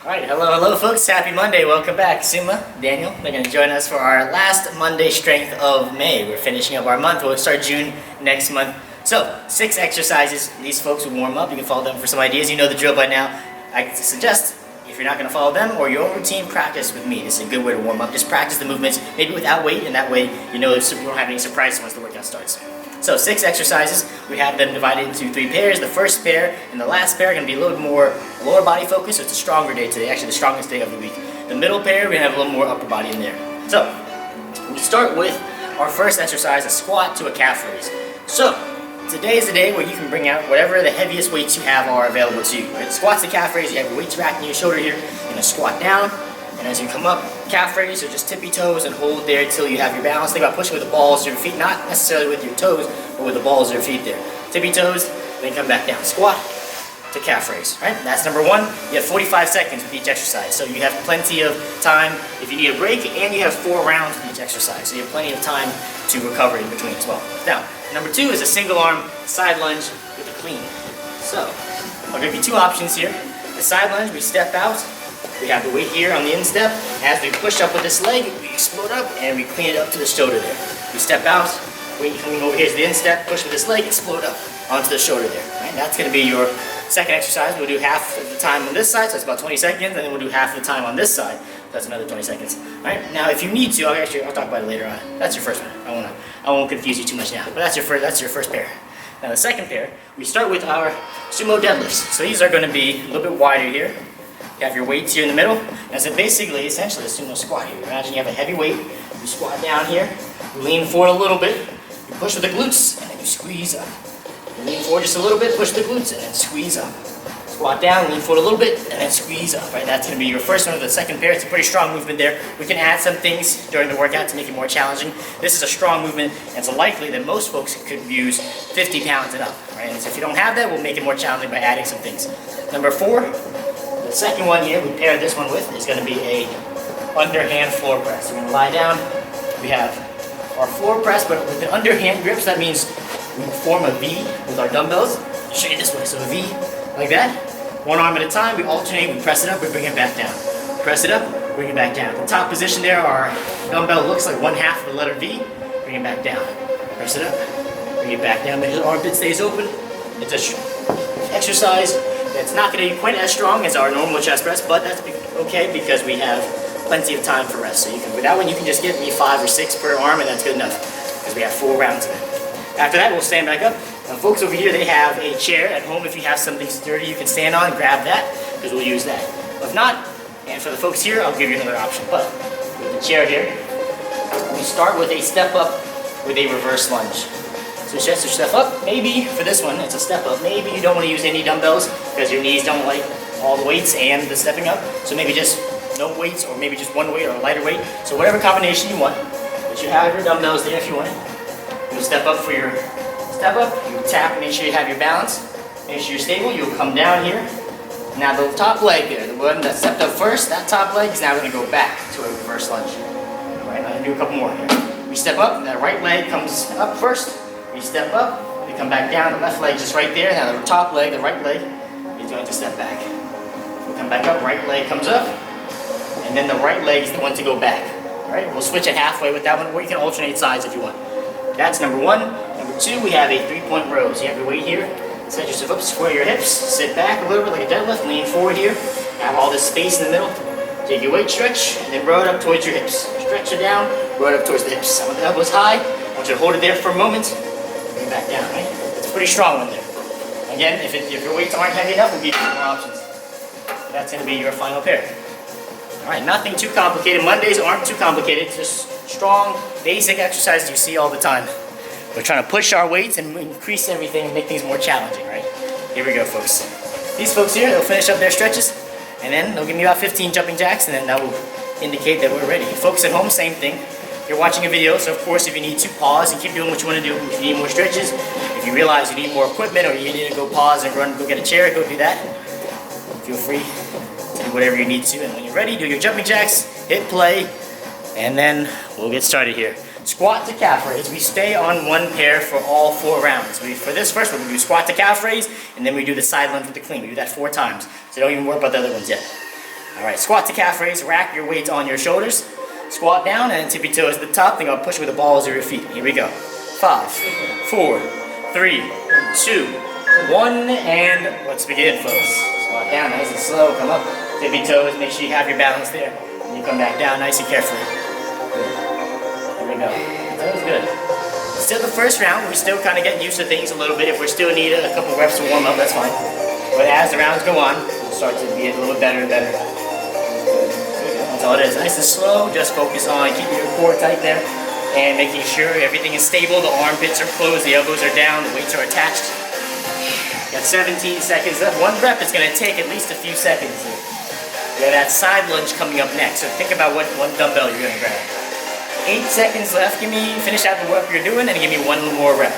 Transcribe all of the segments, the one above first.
Alright, hello folks, happy Monday, welcome back. Sumo, Daniel, they're going to join us for our last Monday strength of May. We're finishing up our month, we'll start June next month. So, 6 exercises, these folks will warm up, you can follow them for some ideas, you know the drill by now. I suggest, if you're not going to follow them or your own routine, practice with me. This is a good way to warm up, just practice the movements, maybe without weight, and that way you know you don't have any surprises once the workout starts. So 6 exercises, we have them divided into 3 pairs. The first pair and the last pair are going to be a little more lower body focus, so it's a stronger day today, actually the strongest day of the week. The middle pair, we have a little more upper body in there. So, we start with our first exercise, a squat to a calf raise. So, today is the day where you can bring out whatever the heaviest weights you have are available to you. Right? Squats to calf raise, you have your weights racked in your shoulder here, you're going to squat down, and as you come up, calf raise, so just tippy toes and hold there until you have your balance. Think about pushing with the balls of your feet, not necessarily with your toes, but with the balls of your feet there. Tippy toes, then come back down. Squat to calf raise, right? That's number 1. You have 45 seconds with each exercise, so you have plenty of time if you need a break, and you have 4 rounds with each exercise, so you have plenty of time to recover in between as well. Now, number 2 is a single arm side lunge with a clean. So, I'll give you 2 options here. The side lunge, we step out. We have the weight here on the instep. As we push up with this leg, we explode up and we clean it up to the shoulder there. We step out, weight coming over here to the instep, push with this leg, explode up onto the shoulder there. Right? That's going to be your second exercise. We'll do half of the time on this side, so it's about 20 seconds, and then we'll do half of the time on this side, so that's another 20 seconds. All right? Now, if you need to, I'll talk about it later on. That's your first one. I won't confuse you too much now, but that's your first pair. Now, the second pair, we start with our sumo deadlifts. So these are going to be a little bit wider here. You have your weights here in the middle, and so essentially a sumo squat here. Imagine you have a heavy weight, you squat down here, you lean forward a little bit, you push with the glutes, and then you squeeze up. You lean forward just a little bit, push the glutes, and then squeeze up. Squat down, lean forward a little bit, and then squeeze up. Right? That's going to be your first one of the second pair. It's a pretty strong movement there. We can add some things during the workout to make it more challenging. This is a strong movement, and it's likely that most folks could use 50 pounds and up. Right? And so if you don't have that, we'll make it more challenging by adding some things. Number 4. The second one here, we pair this one with, is going to be a underhand floor press. We're going to lie down. We have our floor press, but with the underhand grips, that means we form a V with our dumbbells. I'll show you this way. So a V like that. One arm at a time. We alternate. We press it up. We bring it back down. Press it up. Bring it back down. The top position there, our dumbbell looks like 1/2 of the letter V. Bring it back down. Press it up. Bring it back down. Make sure the armpit stays open. It's an exercise. It's not going to be quite as strong as our normal chest press, but that's okay because we have plenty of time for rest. So with that one, you can just give me 5 or 6 per arm, and that's good enough because we have 4 rounds of it. After that, we'll stand back up. Now, folks over here, they have a chair at home. If you have something sturdy you can stand on, grab that because we'll use that. If not, and for the folks here, I'll give you another option. But with the chair here, we start with a step up with a reverse lunge. So just to step up, maybe for this one, it's a step up. Maybe you don't want to use any dumbbells because your knees don't like all the weights and the stepping up. So maybe just no weights or maybe just one weight or a lighter weight. So whatever combination you want, but you have your dumbbells there if you want it. You'll step up for your step up, you tap, make sure you have your balance, make sure you're stable, you'll come down here. Now the top leg there, the one that stepped up first, that top leg is now going to go back to a reverse lunge. All right, I'm going to do a couple more here. We step up, that right leg comes up first. We step up, we come back down, the left leg is right there. Now the top leg, the right leg, is going to step back. We come back up, right leg comes up, and then the right leg is the one to go back. All right, we'll switch it halfway with that one, or you can alternate sides if you want. That's number 1. Number 2, we have a 3-point row. So you have your weight here, set yourself up, square your hips, sit back a little bit like a deadlift, lean forward here, have all this space in the middle. Take your weight stretch, and then row it up towards your hips. Stretch it down, row it up towards the hips. I want the elbows high, I want you to hold it there for a moment. Bring it back down, right? It's a pretty strong one there. Again, if your weights aren't heavy enough, we'll give you more options. So that's going to be your final pair. Alright, nothing too complicated. Mondays aren't too complicated. Just strong, basic exercises you see all the time. We're trying to push our weights and increase everything and make things more challenging, right? Here we go, folks. These folks here, they'll finish up their stretches, and then they'll give me about 15 jumping jacks, and then that will indicate that we're ready. Folks at home, same thing. You're watching a video, so of course if you need to pause and keep doing what you want to do. If you need more stretches, if you realize you need more equipment or you need to go pause and run, go get a chair, go do that. Feel free to do whatever you need to. And when you're ready, do your jumping jacks, hit play, and then we'll get started here. Squat to calf raise. We stay on one pair for all 4 rounds. For this first one, we do squat to calf raise, and then we do the side lunge with the clean. We do that 4 times. So don't even worry about the other ones yet. All right, squat to calf raise. Rack your weight on your shoulders. Squat down and tippy toes to the top. Then I'll push with the balls of your feet. Here we go. 5, 4, 3, 2, 1, and let's begin, folks. Squat down, nice and slow. Come up, tippy toes. Make sure you have your balance there. And you come back down, nice and carefully. Good. Here we go. That was good. Still the first round. We're still kind of getting used to things a little bit. If we still need a couple reps to warm up, that's fine. But as the rounds go on, we'll start to be a little bit better and better. That's all it is. Nice and slow. Just focus on keeping your core tight there and making sure everything is stable. The armpits are closed, the elbows are down, the weights are attached. Got 17 seconds left. One rep is going to take at least a few seconds. You got that side lunge coming up next. So think about what one dumbbell you're going to grab. 8 seconds left. Finish out the work you're doing, and give me one more rep.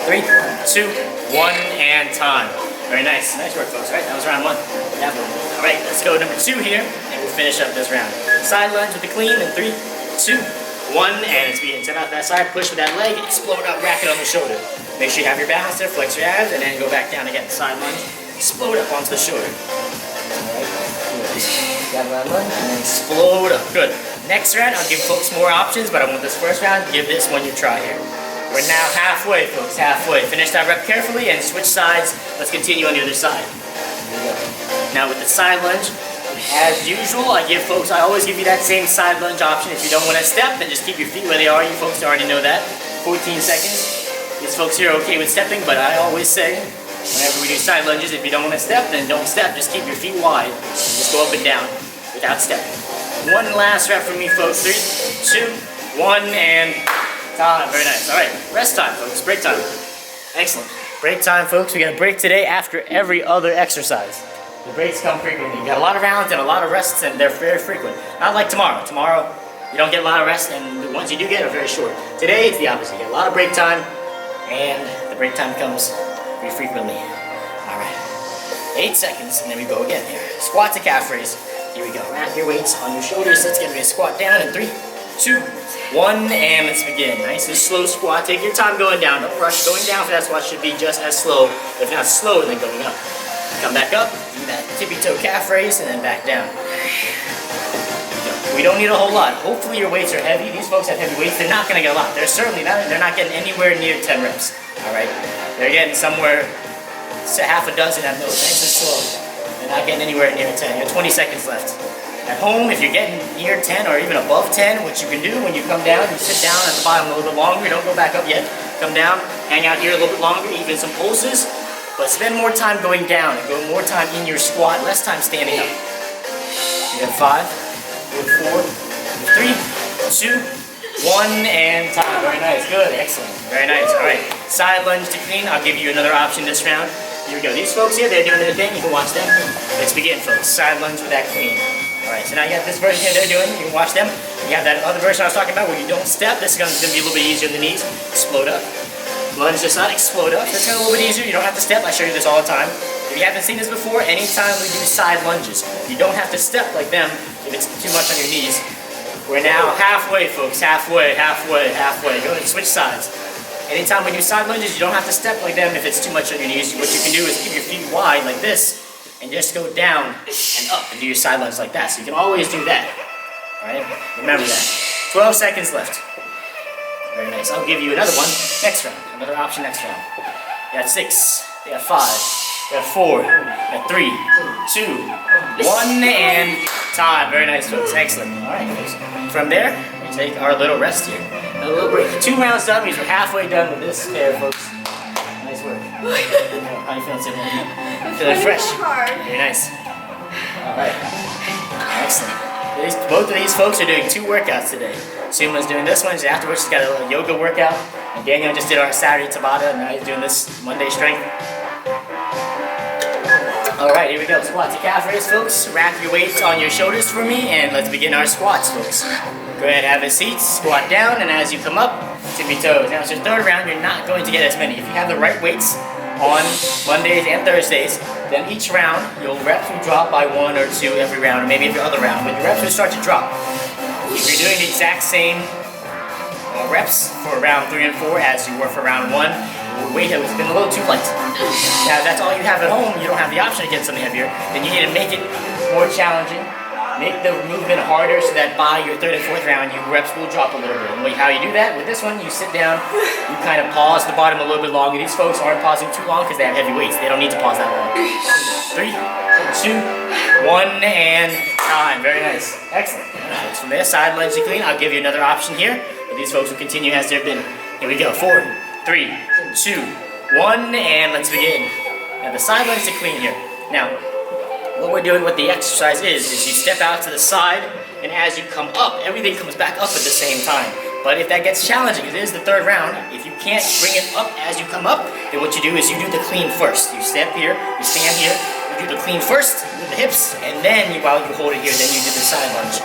3, 2, 1, and time. Very nice. Nice work, folks. All right, that was round 1. All right, let's go number 2 here, and we'll finish up this round. Side lunge with the clean, and 3, 2, 1, and it's begin. Step out that side, push with that leg, explode out, rack it on the shoulder. Make sure you have your balance there, flex your abs, and then go back down again. Side lunge, explode up onto the shoulder. All right, got that lunge, and then explode up. Good. Next round, I'll give folks more options, but I want this first round, give this one you try here. We're now halfway, folks, halfway. Finish that rep carefully and switch sides. Let's continue on the other side. Here we go. Now with the side lunge, as usual, I always give you that same side lunge option. If you don't want to step, then just keep your feet where they are. You folks already know that. 14 seconds. These folks here are okay with stepping, but I always say, whenever we do side lunges, if you don't want to step, then don't step. Just keep your feet wide. And just go up and down without stepping. One last rep for me, folks. 3, 2, 1, and time. Very nice. All right, rest time, folks. Break time. Excellent. Break time, folks. We got a break today after every other exercise. The breaks come frequently. You got a lot of rounds and a lot of rests, and they're very frequent. Not like tomorrow. Tomorrow, you don't get a lot of rest, and the ones you do get are very short. Today, it's the opposite. You get a lot of break time, and the break time comes pretty frequently. All right. 8 seconds, and then we go again here. Squat to calf raise. Here we go. Wrap your weights on your shoulders. Let's get ready to squat down in 3, 2, 1, and let's begin. Nice and slow squat. Take your time going down. Don't rush. Going down for that squat should be just as slow, if not slower than going up. Come back up, do that tippy toe calf raise, and then back down. We don't need a whole lot. Hopefully your weights are heavy. These folks have heavy weights. They're not going to get a lot. They're not getting anywhere near 10 reps. All right? They're getting somewhere, half a dozen at most. Nice and slow. They're not getting anywhere near 10. You have 20 seconds left. At home, if you're getting near 10 or even above 10, what you can do when you come down, you sit down at the bottom a little bit longer. Don't go back up yet. Come down, hang out here a little bit longer, even some pulses. But spend more time going down and go more time in your squat, less time standing up. You have 5, 4, 3, 2, 1, and time. Very nice, good, excellent. Very nice, all right. Side lunge to clean, I'll give you another option this round. Here we go, these folks here, they're doing their thing, you can watch them. Let's begin, folks, side lunge with that clean. All right, so now you have this version here they're doing, you can watch them. You have that other version I was talking about where you don't step. This is going to be a little bit easier on the knees. Explode up. Lunge this side, explode up. That's kind of a little bit easier. You don't have to step. I show you this all the time. If you haven't seen this before, anytime we do side lunges, you don't have to step like them if it's too much on your knees. We're now halfway, folks. Halfway, halfway, halfway. Go ahead and switch sides. Anytime we do side lunges, you don't have to step like them if it's too much on your knees. What you can do is keep your feet wide like this and just go down and up and do your side lunge like that. So you can always do that. All right? Remember that. 12 seconds left. Very nice. I'll give you another one next round. Another option next round. You got 6. You got 5. You got 4. You got 3, 2, 1, and time. Very nice, folks. Excellent. All right, folks. From there, we take our little rest here. A little break. 2 rounds done means we're halfway done with this pair, folks. Nice work. How you feeling, Sydney? Feeling fresh? Very nice. All right. Excellent. Both of these folks are doing 2 workouts today. Sumo's doing this one, afterwards she's got a little yoga workout. And Daniel just did our Saturday Tabata, and now he's doing this Monday strength. Alright, here we go. Squat to calf raise, folks. Wrap your weights on your shoulders for me, and let's begin our squats, folks. Go ahead, have a seat, squat down, and as you come up, tippy toes. Now it's your third round, you're not going to get as many. If you have the right weights on Mondays and Thursdays, then each round, your reps will drop by 1 or 2 every round, or maybe every other round, but your reps will start to drop. If you're doing the exact same reps for round 3 and 4 as you were for round 1, your weight has been a little too light. Now, if that's all you have at home, you don't have the option to get something heavier, then you need to make it more challenging, make the movement harder so that by your third and fourth round, your reps will drop a little bit. And how you do that, with this one, you sit down, you kind of pause the bottom a little bit longer. These folks aren't pausing too long because they have heavy weights. They don't need to pause that long. 3, 2, 1, and time. Very nice. Excellent. So from there, side lunge to clean. I'll give you another option here, but these folks will continue as they've been. Here we go. 4, 3, 2, 1, and let's begin. Now the side lunge to clean here. Now, what we're doing with the exercise is you step out to the side, and as you come up, everything comes back up at the same time. But if that gets challenging, it is the third round, if you can't bring it up as you come up, then what you do is you do the clean first. You step here, you stand here, you do the clean first with the hips, and then while you hold it here, then you do the side lunge.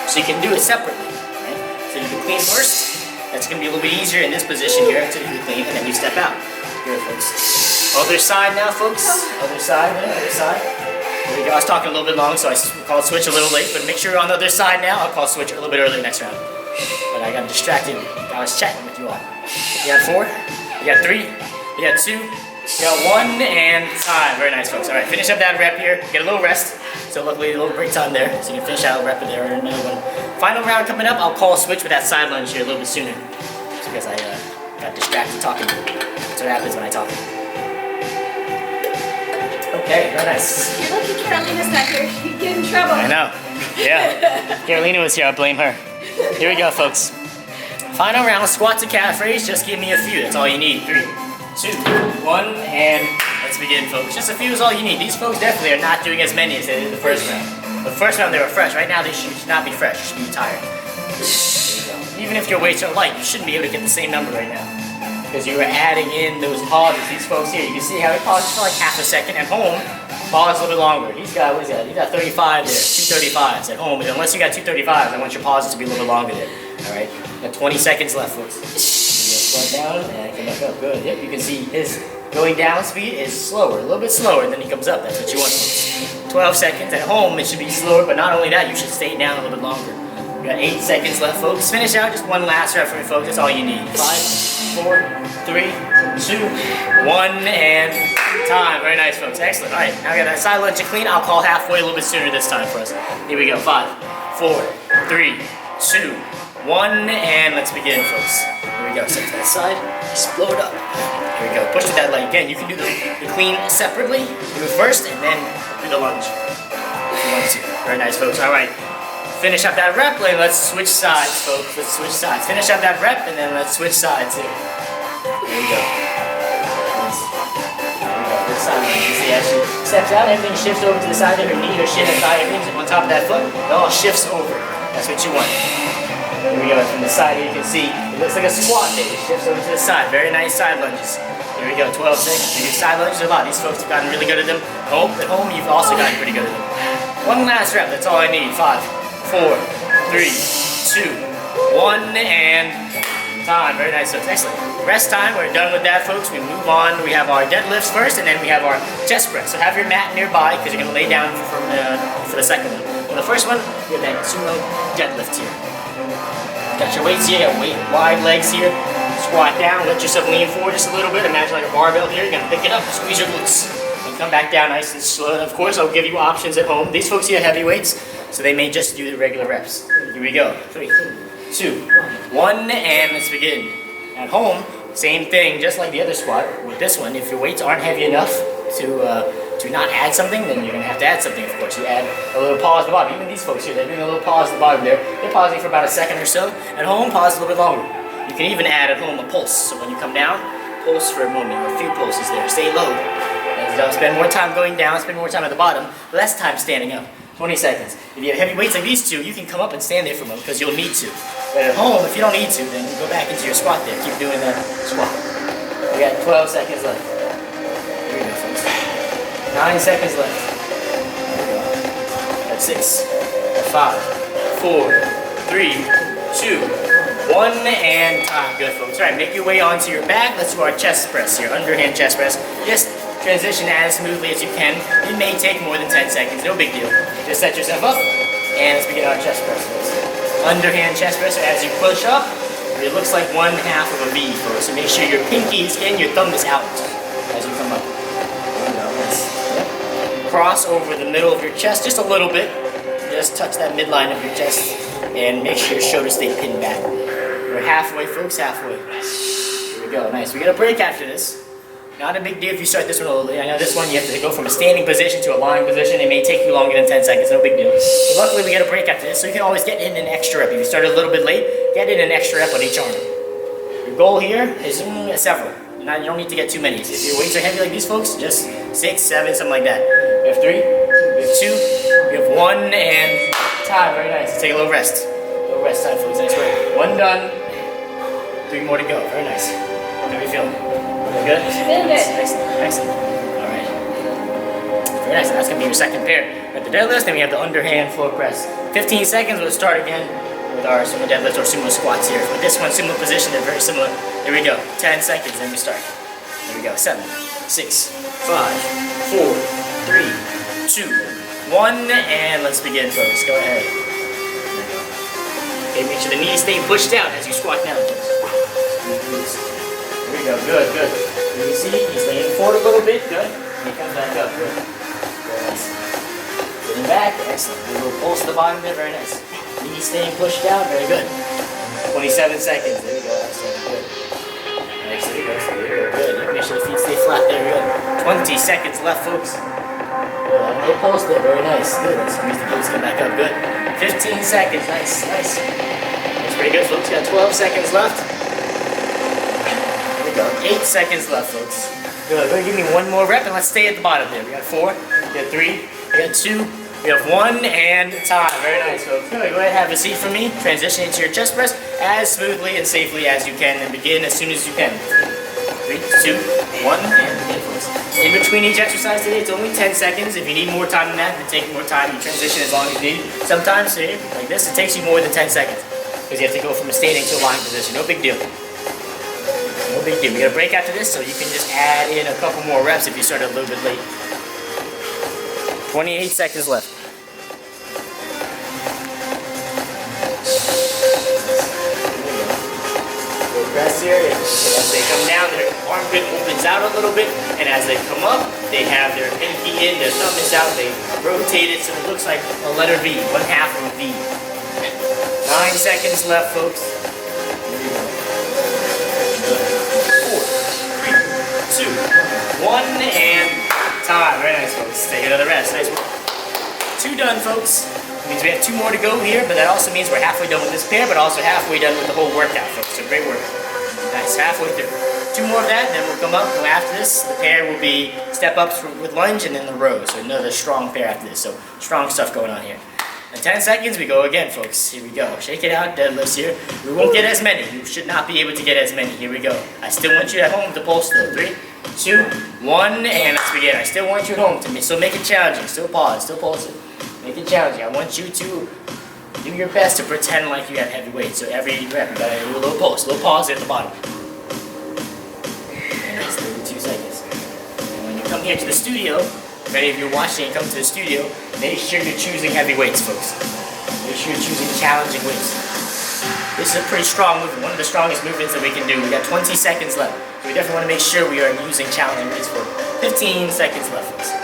So you can do it separately, right? So you do the clean first. That's going to be a little bit easier in this position here to do the clean, and then you step out. Here, folks. Other side now, folks. Other side, other side. There we go. I was talking a little bit long, so I called switch a little late, but make sure you're on the other side now. I'll call switch a little bit earlier next round. But I got distracted. I was chatting with you all. You got 4, you got 3, you got 2, you got 1, and time. Very nice, folks. All right, finish up that rep here. Get a little rest. So luckily, a little break time there, so you can finish out a rep there or another one. Final round coming up, I'll call switch with that side lunge here a little bit sooner. Just because I got distracted talking. That's what happens when I talk. Okay, very nice. You're lucky Carolina's not here. She'd get in trouble. I know. Yeah. Carolina was here. I blame her. Here we go, folks. Final round, squat to calf raise. Just give me a few. That's all you need. 3, 2, 1, and let's begin, folks. Just a few is all you need. These folks definitely are not doing as many as they did the first round. The first round they were fresh. Right now they should not be fresh. You should be tired. Even if your weights are light, you shouldn't be able to get the same number right now. Because you were adding in those pauses. These folks here, you can see how he pauses for like half a second. At home, pause a little bit longer. He's got, what is that? He's got 35 there, 235s at home. And unless you got 235s, I want your pauses to be a little bit longer there. All right, got 20 seconds left, folks. Squat down and come back up. Good. Yep, you can see his going down speed is slower, a little bit slower, and then he comes up. That's what you want, folks. 12 seconds at home, it should be slower, but not only that, you should stay down a little bit longer. We got 8 seconds left, folks. Finish out just one last rep for me, folks. That's all you need. 5, 4, 3, 2, 1, and time. Very nice, folks. Excellent. All right, now we got that side lunge to clean. I'll call halfway a little bit sooner this time for us. Here we go. 5, 4, 3, 2, 1, and let's begin, folks. Here we go. Set to that side. Explode up. Here we go. Push with that leg. Again, you can do the clean separately. Do it first, and then do the lunge if you want to. Very nice, folks. All right. Finish up that rep, and let's switch sides, folks. Let's switch sides. Finish up that rep, and then let's switch sides here. Here we go. This side, you see as she steps out, everything shifts over to the side of her knee, her shin, her thigh, everything's on top of that foot. It all shifts over. That's what you want. Here we go. From the side here, you can see it looks like a squat there. It shifts over to the side. Very nice side lunges. Here we go. 12 seconds. These side lunges are a lot. These folks have gotten really good at them. At home, you've also gotten pretty good at them. One last rep. That's all I need. 5, 4, 3, 2, 1, and time. Very nice, folks. Excellent. Rest time. We're done with that, folks. We move on. We have our deadlifts first, and then we have our chest press. So have your mat nearby because you're going to lay down for the second one. For the first one, we have that Sumo deadlift here. Got your weights here. Got wide legs here. Squat down. Let yourself lean forward just a little bit. Imagine like a barbell here. You're going to pick it up. Squeeze your glutes. And come back down nice and slow. And of course, I'll give you options at home. These folks here have heavy weights, so they may just do the regular reps. Here we go. 3, 2, 1, and let's begin. At home, same thing, just like the other squat. With this one, if your weights aren't heavy enough to not add something, then you're going to have to add something, of course. You add a little pause at the bottom. Even these folks here, they're doing a little pause at the bottom there. They're pausing for about a second or so. At home, pause a little bit longer. You can even add at home a pulse. So when you come down, pulse for a moment, or a few pulses there. Stay low. And spend more time going down, spend more time at the bottom, less time standing up. 20 seconds. If you have heavy weights like these two, you can come up and stand there for a moment because you'll need to. But at home, if you don't need to, then you go back into your squat there. Keep doing that squat. We got 12 seconds left. Here we go, folks. 9 seconds left. Here we go. That's 6, 5, 4, 3, 2, 1, and time. Good, folks. All right, make your way onto your back. Let's do our chest press here, underhand chest press. Just transition as smoothly as you can. It may take more than 10 seconds, no big deal. Just set yourself up, and let's begin our chest press. Underhand chest press, as you push up, It looks like one half of a V, folks. So make sure your pinky is in, your thumb is out as you come up. There we go. Yep. Cross over the middle of your chest just a little bit. Just touch that midline of your chest and make sure your shoulders stay pinned back. We're halfway, folks, halfway. Here we go, nice. We got a break after this. Not a big deal if you start this one a little late. I know this one you have to go from a standing position to a lying position. It may take you longer than 10 seconds, no big deal. But luckily we got a break after this, so you can always get in an extra rep. If you start a little bit late, get in an extra rep on each arm. Your goal here is several. You don't need to get too many. If your weights are heavy like these folks, just 6, 7, something like that. We have 3, we have 2, we have 1, and time. Very nice. Let's take a little rest. A little rest time, folks. Nice work. 1 done. 3 more to go. Very nice. How are you feeling? Good? Feeling good. Excellent. Excellent. All right. Very nice. That's going to be your second pair. We have the deadlift, then we have the underhand floor press. 15 seconds. We'll start again with our sumo deadlifts or sumo squats here. With this one, sumo position, they're very similar. Here we go. 10 seconds, then we start. Here we go. 7, 6, 5, 4, 3, 2, 1, and let's begin, folks. Go ahead. Okay, make sure the knees stay pushed out as you squat down, folks. Here we go. Good, good. You see, he's leaning forward a little bit. Good. And he comes back up. Good. Very nice. Sitting back. Excellent. A little pulse to the bottom there. Very nice. Knees staying pushed out. Very good. 27 seconds. There we go. Excellent. Good. Nice. There we go. There we go. Good. Make sure the feet stay flat. There we go. 20 seconds left, folks. Good. A little pulse there. Very nice. Good. Let's squeeze the glutes. Come back up. Good. 15 seconds. Nice. Nice. That's pretty good, folks. Got 12 seconds left. 8 seconds left, folks. Good. Go ahead, give me 1 more rep and let's stay at the bottom there. We got 4, we got 3, we got 2, we have 1, and time. Very nice, folks. Good. Go ahead, have a seat for me. Transition into your chest press as smoothly and safely as you can and begin as soon as you can. 3, 2, 1, and begin, folks. In between each exercise today, it's only 10 seconds. If you need more time than that, then take more time. You transition as long as you need. Sometimes, say, like this, it takes you more than 10 seconds because you have to go from a standing to a lying position. No big deal. No big deal. We got a break after this, so you can just add in a couple more reps if you start a little bit late. 28 seconds left. Good press here. As they come down, their armpit opens out a little bit, and as they come up, they have their pinky in, their thumb is out. They rotate it so it looks like a letter V, 1/2 of a V. 9 seconds left, folks. 2, 1, and time. Very nice, folks. Take another rest. Nice work. 2 done, folks. It means we have 2 more to go here, but that also means we're halfway done with this pair, but also halfway done with the whole workout, folks. So great work. Nice. Halfway through. 2 more of that, and then we'll come up. So after this, the pair will be step ups with lunge and then the rows. So another strong pair after this. So strong stuff going on here. In 10 seconds, we go again, folks. Here we go. Shake it out, deadlifts here. We won't get as many. You should not be able to get as many. Here we go. I still want you at home to pulse though. 3, 2, 1, and let's begin. I still want you at home to still make it challenging. Still pause, still pulse it. Make it challenging. I want you to do your best to pretend like you have heavy weight. So every rep, you gotta do a little pause at the bottom. And that's 32 seconds. And when you come here to the studio, if any of you are watching and come to the studio, make sure you're choosing heavy weights, folks. Make sure you're choosing challenging weights. This is a pretty strong movement, one of the strongest movements that we can do. We got 20 seconds left. So we definitely want to make sure we are using challenging weights for 15 seconds left, folks.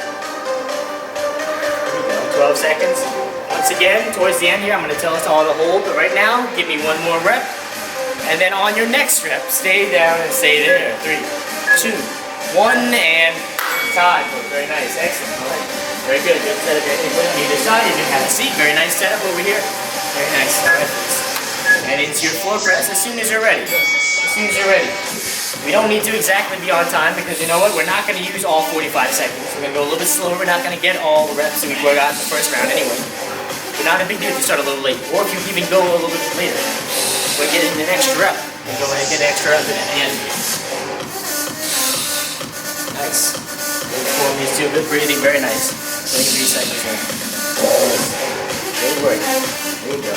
Here we go, 12 seconds. Once again, towards the end here, I'm going to tell us all to hold, but right now, give me 1 more rep. And then on your next rep, stay down and stay there. 3, 2, 1, and time. Very nice, excellent. All right. Very good. Good setup on either side. You can have a seat. Very nice setup over here. Very nice. All right. And into your floor press as soon as you're ready. As soon as you're ready. We don't need to exactly be on time because you know what? We're not going to use all 45 seconds. We're going to go a little bit slower. We're not going to get all the reps that we got in the first round anyway. But not a big deal if you start a little late. Or if you even go a little bit later. We're getting an extra rep. And go ahead and get an extra rep at the end. Nice. Good form, these two. Good breathing. Very nice. 23 seconds there. Good work. There you go.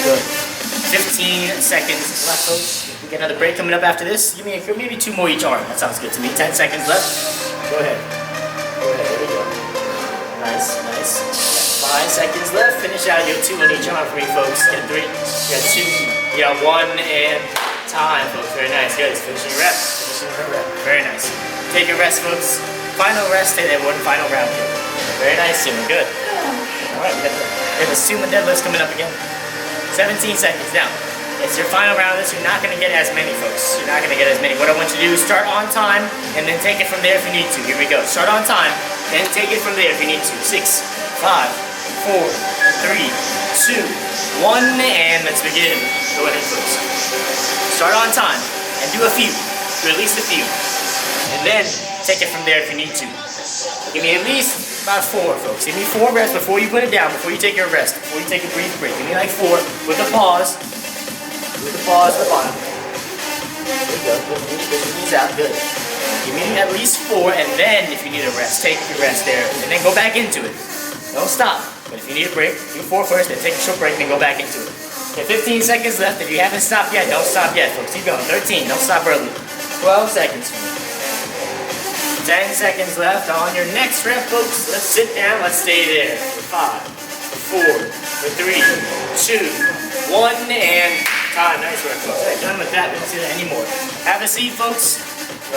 Good. 15 seconds left, folks. We get another break coming up after this. Give me maybe 2 more each arm. That sounds good to me. 10 seconds left. Go ahead. Go ahead. There we go. Nice, nice. 5 seconds left. Finish out your 2 on each arm for me, folks. Get 3, you got 2, you got 1, and time, folks. Very nice, good. Finishing your rep, finishing your rep. Very nice. Take your rest, folks. Final rest, and then one final round here. Very nice, Sumo, good. Alright, we have the Sumo deadlifts coming up again. 17 seconds. Now, it's your final round of this. You're not going to get as many, folks. You're not going to get as many. What I want you to do is start on time, and then take it from there if you need to. Here we go. Start on time, then take it from there if you need to. 6, 5, 4, 3, 2, 1, and let's begin. Go ahead, folks. Start on time, and do a few. Do at least a few. And then take it from there if you need to. Give me at least about 4, folks. Give me 4 reps before you put it down, before you take your rest, before you take a brief break. Give me like 4 with a pause. With a pause at the bottom. There you go. Push your knees out. Good. Give me at least 4, and then if you need a rest, take your rest there, and then go back into it. Don't stop. But if you need a break, do 4 first, then take a short break, then go back into it. Okay, 15 seconds left. If you haven't stopped yet, don't stop yet, folks. Keep going. 13. Don't stop early. 12 seconds for me. 10 seconds left on your next rep, folks. Let's sit down. Let's stay there. For 5, for 4, for 3, 2, 1, and time. Nice work, folks. Alright, done with that. We don't see that anymore. Have a seat, folks.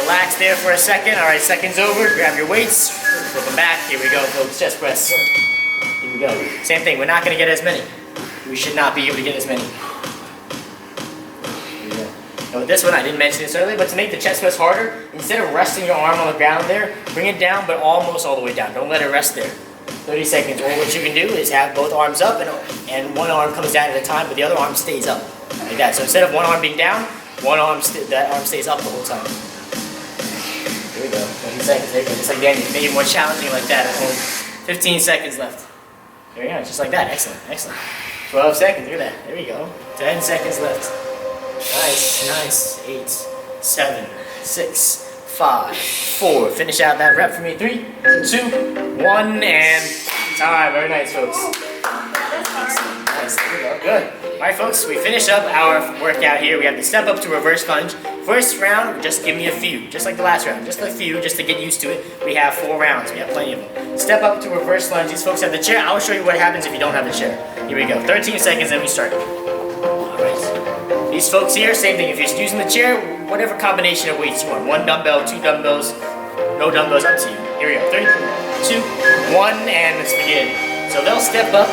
Relax there for a second. Alright, seconds over. Grab your weights. Flip them back. Here we go, folks. Chest press. Here we go. Same thing. We're not going to get as many. We should not be able to get as many. Now with this one, I didn't mention this earlier, but to make the chest press harder, instead of resting your arm on the ground there, bring it down, but almost all the way down. Don't let it rest there. 30 seconds. Or what you can do is have both arms up, and one arm comes down at a time, but the other arm stays up. Like that. So instead of one arm being down, that arm stays up the whole time. Here we go. 20 seconds. There you go. Just like Daniel. Maybe more challenging like that. Only 15 seconds left. There you go. Just like that. Excellent. Excellent. 12 seconds. Look at that. There we go. 10 seconds left. Nice, nice. 8, 7, 6, 5, 4. Finish out that rep for me. 3, 2, 1, and time. Very nice, folks. Nice. There we go. Good. Alright, folks, we finish up our workout here. We have the step up to reverse lunge. First round, just give me a few. Just like the last round. Just a few, just to get used to it. We have 4 rounds. We have plenty of them. Step up to reverse lunge. These folks have the chair. I'll show you what happens if you don't have the chair. Here we go. 13 seconds, and we start. Alright. These folks here, same thing. If you're using the chair, whatever combination of weights you want. 1 dumbbell, 2 dumbbells, no dumbbells, up to you. Here we go. 3, 2, 1, and let's begin. So they'll step up.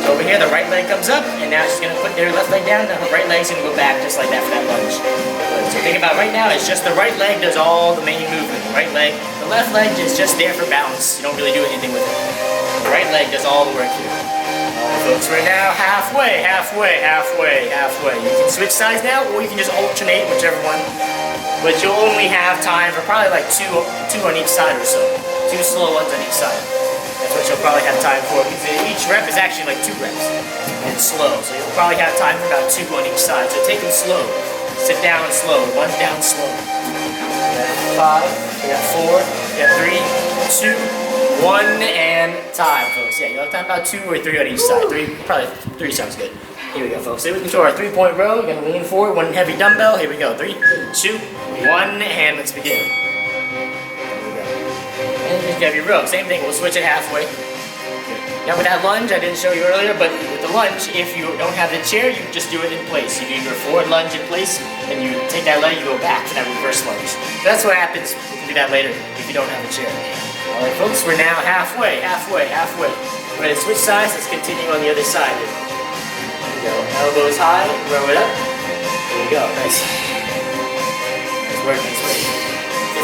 Over here, the right leg comes up, and now she's going to put their left leg down, and her right leg's going to go back just like that for that lunge. So think about right now, it's just the right leg does all the main movement. The right leg, the left leg is just there for balance. You don't really do anything with it. The right leg does all the work here. Alright, folks, we're now halfway. You can switch sides now, or you can just alternate, whichever one. But you'll only have time for probably like two on each side or so. 2 slow ones on each side. That's what you'll probably have time for, because each rep is actually like 2 reps, and slow, so you'll probably have time for about 2 on each side, so take them slow. Sit down slow, lunge down slow. We got 5, we got 4, we got 3, 2, 1, and time, folks. Yeah, you'll have time about 2 or 3 on each side. 3, probably 3 sounds good. Here we go, folks. So we can do our 3-point row. We're gonna lean forward, 1 heavy dumbbell. Here we go, 3, 2, 1, and let's begin. And just grab your row. Same thing, we'll switch it halfway. Now with that lunge, I didn't show you earlier, but with the lunge, if you don't have the chair, you just do it in place. You do your forward lunge in place, and you take that leg, you go back to that reverse lunge. So that's what happens. We can do that later if you don't have a chair. Alright folks, we're now halfway. We're ready to switch sides. Let's continue on the other side. Here we go. Elbows high, row it up. There we go. Nice. Nice work.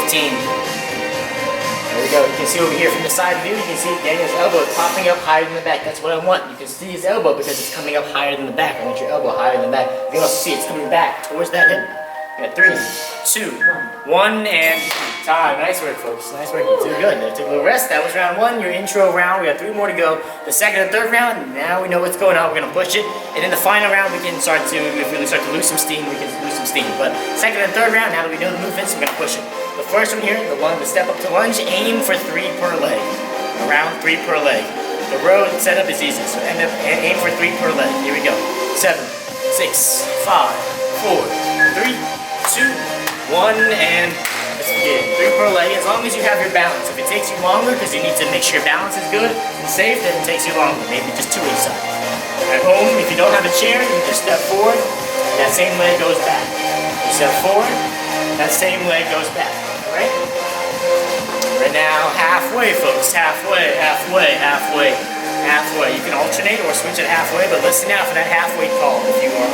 15. There we go. You can see over here from the side view, you can see Daniel's elbow popping up higher than the back. That's what I want. You can see his elbow because it's coming up higher than the back. I want your elbow higher than the back. You can also see it's coming back towards that hip. We got 3, 2, 1, and time. Nice work, folks. Nice work. You did good. Now take a little rest. That was round 1, your intro round. We got 3 more to go. The second and third round, now we know what's going on. We're going to push it. And in the final round, we can start to, if we start to lose some steam, we can lose some steam. But second and third round, now that we know the movements, we're going to push it. The first one here, the step up to lunge, aim for 3 per leg. Around 3 per leg. The row setup is easy, so aim for 3 per leg. Here we go. 7, 6, 5, 4, 3, 2, 1, and let's begin. 3 per leg, as long as you have your balance. If it takes you longer because you need to make sure your balance is good and safe, then it takes you longer. Maybe just 2 each side. At home, if you don't have a chair, you just step forward. That same leg goes back. You step forward. That same leg goes back. All right? Right now, halfway, folks. Halfway, halfway, halfway, halfway. You can alternate or switch it halfway, but listen out for that halfway call if you are.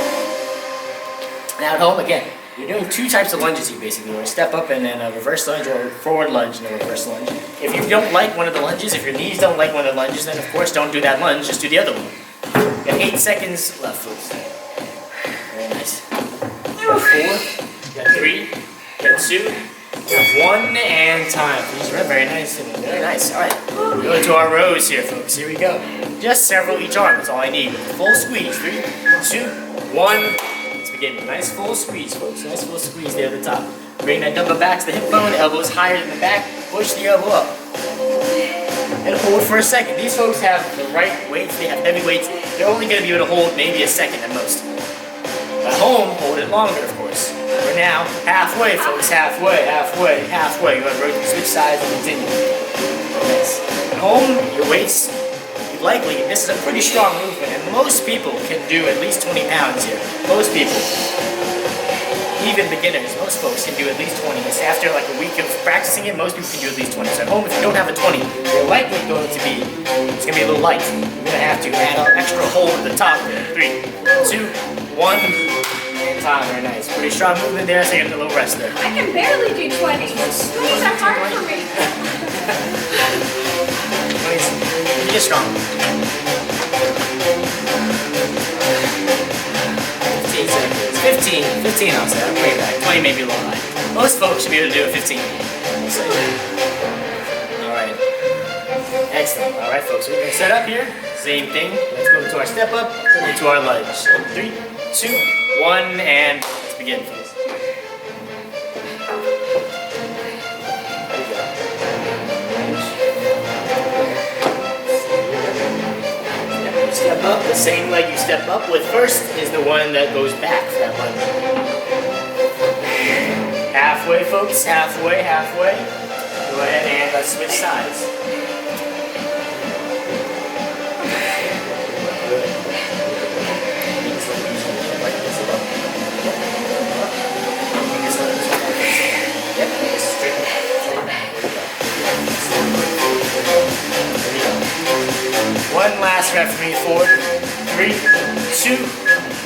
Now at home, again, you're doing 2 types of lunges here, basically. Or a step up and then a reverse lunge, or a forward lunge and a reverse lunge. If you don't like one of the lunges, if your knees don't like one of the lunges, then of course don't do that lunge, just do the other one. You got 8 seconds left, folks. Very nice. You got 4, you got 3, you got 2, you got 1, and time. Please run. Very nice, very nice. All right, we go to our rows here, folks. Here we go. Just several each arm, that's all I need. Full squeeze. 3, 2, 1. Begin. Nice full squeeze, folks. Nice full squeeze there at the top. Bring that dumbbell back to the hip bone, elbows higher than the back, push the elbow up. And hold for a second. These folks have the right weights, they have heavy weights. They're only going to be able to hold maybe a second at most. At home, hold it longer, of course. We're now halfway, folks. Halfway, halfway, halfway. You're going to rotate, switch sides, and continue. Nice. At home, your weights, likely, this is a pretty strong movement, and most people can do at least 20 pounds here. Most people. Even beginners, most folks can do at least 20. It's after like a week of practicing it, most people can do at least 20. So at home, if you don't have a 20, you're likely going to be, it's going to be a little light. You're going to have to add an extra hold at the top there. 3, 2, 1, and time. Very nice. Pretty strong movement there, so you have a little rest there. I can barely do 20. 20s are hard for me. 20s, you get strong. 15 seconds. 15 I'll say. I'm way back. 20 may be a little high. Most folks should be able to do a 15. Alright. Excellent. Alright, folks. We're going to set up here. Same thing. Let's go to our step up, into our lunge. 3, 2, 1, and let's begin, folks. Step up, the same leg you step up with first is the one that goes back for that lunge. Halfway, folks, halfway, halfway. Go ahead and let's switch sides. One last rep for me, forward. 3, 2,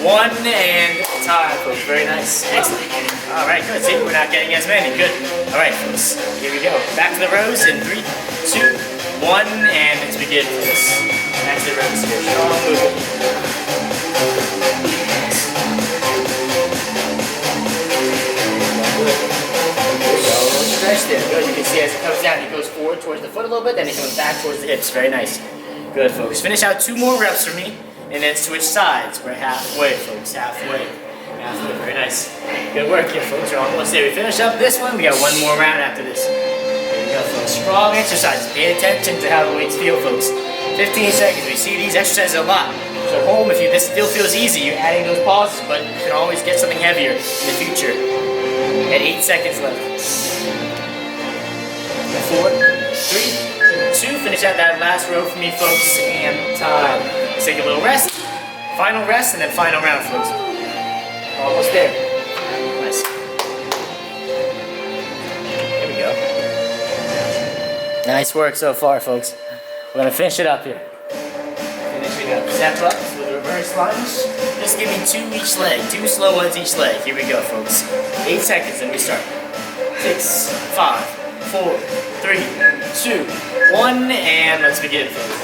1, and time, folks. Very nice. Excellent. All right, good. See, we're not getting as many. Good. All right, folks. Here we go. Back to the rows in 3, 2, 1, and let's begin for this. Back to the rows here. Strong movement. Stretch there. Good. You can see as it comes down, it goes forward towards the foot a little bit, then it comes back towards the hips. Very nice. Good, folks. Finish out 2 more reps for me, and then switch sides. We're halfway, folks. Halfway. Halfway. Very nice. Good work here, folks. We're almost there. We finish up this one. We got 1 more round after this. There we go, folks. Strong exercises. Pay attention to how the weights feel, folks. 15 seconds. We see these exercises a lot. So at home, if this still feels easy, you're adding those pauses, but you can always get something heavier in the future. At 8 seconds left. 4, 3, 2, finish out that last row for me, folks, and time. Let's take a little rest, final rest, and then final round, folks. Almost there. Nice. There we go. Nice work so far, folks. We're gonna finish it up here. Finishing up. Step up with a reverse lunge. Just give me 2 each leg, 2 slow ones each leg. Here we go, folks. 8 seconds, and we start. 6, 5, 4, 3, 2, 1, and let's begin, folks.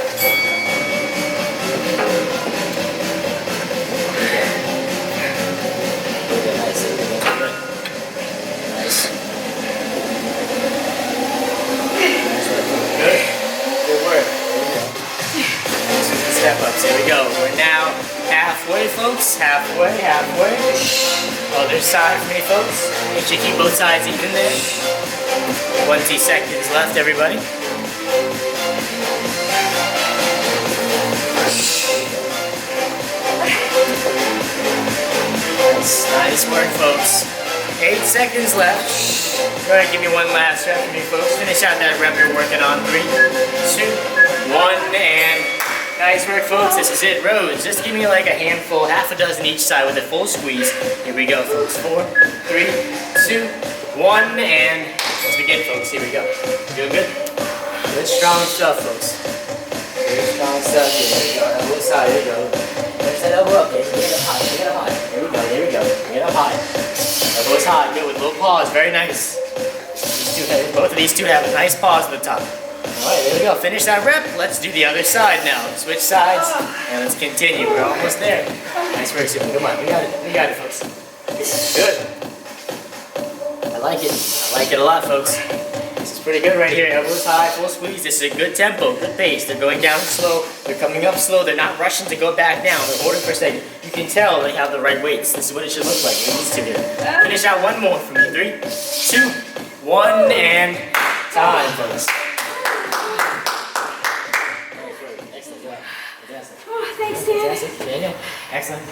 Nice. Good. Good work. Step ups. Here we go. We're now halfway, folks. Halfway, halfway. Other side for me, folks. Make sure you keep both sides even there. 20 seconds left, everybody. Nice work, folks. 8 seconds left. Go ahead, give me one last rep for me, folks. Finish out that rep you're working on. 3, 2, 1, and nice work, folks. This is it. Rows. Just give me like a handful, half a dozen each side with a full squeeze. Here we go, folks. 4, 3, 2, 1, and let's begin, folks. Here we go. Doing good? Good, strong stuff, folks. Good, strong stuff. Here we go. Elbow side. Here we go. There's that elbow up. Okay, get it up high. Get it up high. There we go. There we go. Get up high. Elbows high. Good with low pause. Very nice. Both of these two have a nice pause at the top. Alright, there we go. Finish that rep. Let's do the other side now. Switch sides and let's continue. We're almost there. Nice work, Sumo. Come on. We got it. We got it, folks. Good. I like it. I like it a lot, folks. This is pretty good right here. Elbows high, full squeeze. This is a good tempo, good pace. They're going down slow. They're coming up slow. They're not rushing to go back down. They're holding for a second. You can tell they have the right weights. This is what it should look like. It needs to be. Finish out one more for me. 3, 2, 1, and time, folks. Excellent job. Fantastic. Oh, thanks, Dan. Fantastic. Daniel. Excellent.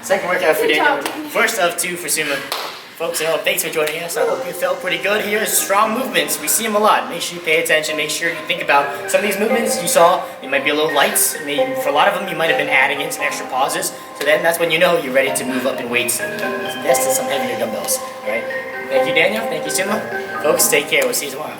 Second workout for Daniel. First of 2 for Sumo. Folks, thanks for joining us. I hope you felt pretty good here. Strong movements. We see them a lot. Make sure you pay attention. Make sure you think about some of these movements you saw. They might be a little lights. Maybe for a lot of them, you might have been adding in some extra pauses. So then that's when you know you're ready to move up in weights and invest in some heavier dumbbells. All right. Thank you, Daniel. Thank you, Sumo. Folks, take care. We'll see you tomorrow.